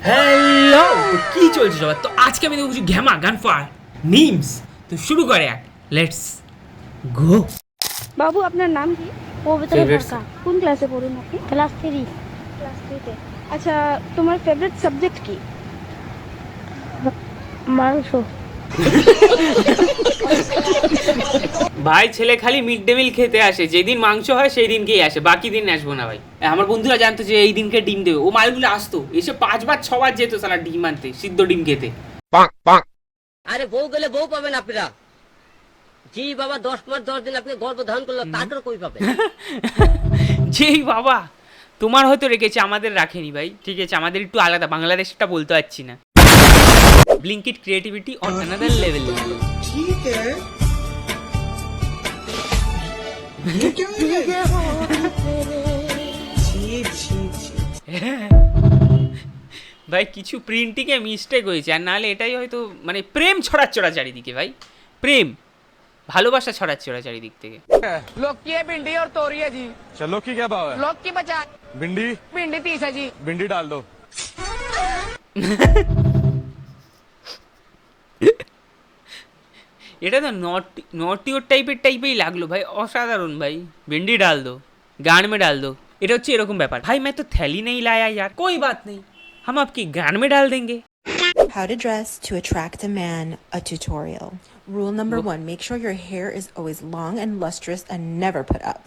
Hello, তো কি চলছে সবার? তো আজকে আমি দেখছি ঘ্যামা গান ফার মিমস। তো শুরু করে এক, লেটস গো। বাবু আপনার নাম কি? পবিত্র Favorite সরকার, কোন ক্লাসে পড়ুন আপনি? ক্লাস 3। ক্লাস 3-তে। আচ্ছা, তোমার ফেভারিট সাবজেক্ট কি? মাংস। ভাই ছেলে খালি মিড ডে মিল খেতে আসে, যেদিন মাংস হয় সেই দিনকেই আসে, বাকি দিন আসবো না ভাই। আমার বন্ধুরা জানতো যে এই দিনকে ডিম দেবে, ও মালগুলো আসতো, এসে 5 বার 6 বার যেত সালা ডিম আনতে, সিদ্ধ ডিম খেতে। আরে বউ গেলে বউ পাবেন আপনারা। জি বাবা 10 মাস 10 দিন আপনি গর্ভ ধারণ করলো তারপর কই পাবেন? যেই বাবা, তোমার হয়তো রেখেছে, আমাদের রাখেনি ভাই। ঠিক আছে, আমাদের একটু আলাদা, বাংলাদেশটা বলতে পারছি না। Blinkit creativity on another level. ठीक है ये क्या है ভাই কিছু প্রিন্টিংয়ে মিস্টেক হয়েছে, আর নাহলে এটাই হয়তো মানে প্রেম ছড়াচ্ছে ওরা চারিদিকে ভাই, প্রেম ভালোবাসা ছড়াচ্ছে ওরা চারিদিক থেকে। लौकी है भिंडी और तोरी है जी। अच्छा लौकी क्या भाव है? लौकी 50, भिंडी भिंडी 30 है जी। भिंडी डाल दो। এটা তো নটি ওর টাইপেই লাগলো ভাই, অসাধারণ ভাই। ভিন্ডি ডাল দো, গান মে ডাল দো, এটা হচ্ছে এরকম ব্যাপার। ভাই मैं तो थैली नहीं लाया यार, कोई बात नहीं, हम आपकी गान में डाल देंगे। How to dress to attract a man, a tutorial. Rule number 1, make sure your hair is always long and lustrous and never put up.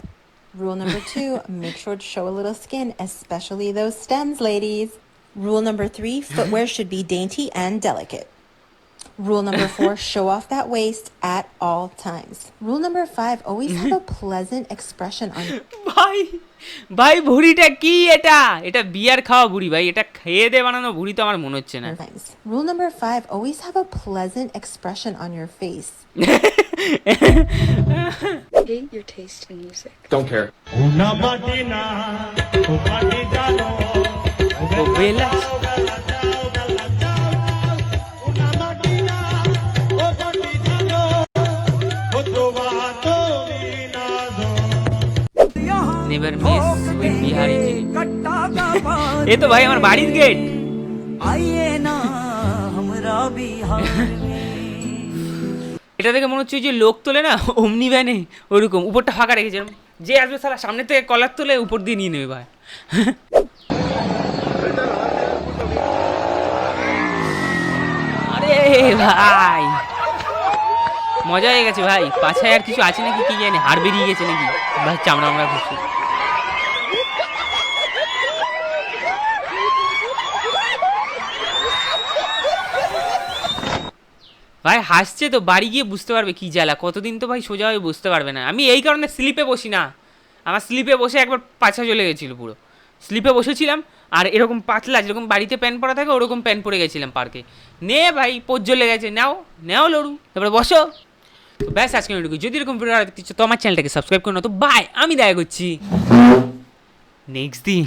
Rule number 2, make sure to show a little skin, especially those stems, ladies. Rule number 3, footwear should be dainty and delicate. Rule number 4, show off that waist at all times. Rule number 5, always have a pleasant expression on your ভাই ভাই ভুড়িটা কি? এটা এটা বিয়ার খাওয়া ভুড়ি ভাই, এটা খেয়ে দে বানানো ভুড়ি তো আমার মনে হচ্ছে না। face. Rule number 5, always have a pleasant expression on your face. Hate your taste in music. Don't care. ও বেলা never miss with Bihari ji. এ তো ভাই আমার বাড়ির গেট। এটা দেখে মনে হচ্ছে যে লোক তোলে না অমনি ভ্যানে, ওরকম উপরটা ফাঁকা রেখেছে, যে আসবে সালা সামনে থেকে কলার তোলে উপর দিয়ে নিয়ে নেবে ভাই। আরে ভাই মজা হয়ে গেছে ভাই, পাছায় আর কিছু আছে নাকি কি জানি, হাড় বেরিয়ে গেছে নাকি ভাই, চামড়া আমরা খুশি। ভাই হাসছে তো, বাড়ি গিয়ে বুঝতে পারবে কি জ্বালা, কতদিন তো ভাই সোজা হয়ে বুঝতে পারবে না। আমি এই কারণে স্লিপে বসি না, আমার স্লিপে বসে একবার পাছা চলে গেছিলো পুরো। স্লিপে বসেছিলাম আর এরকম পাতলা যেরকম বাড়িতে প্যান্ট পরা থাকে ওরকম প্যান্ট পরে গেছিলাম পার্কে, নে ভাই পোজ জ্বলে গেছে, নেও লড়ু, তারপরে বসো। তো ব্যাস আজকে এটুকু। যদি এরকম ভিডিও দেখতে চাও তো আমার চ্যানেলটাকে সাবস্ক্রাইব করো না। তো বাই, আমি দেখা করছি নেক্সট দিন।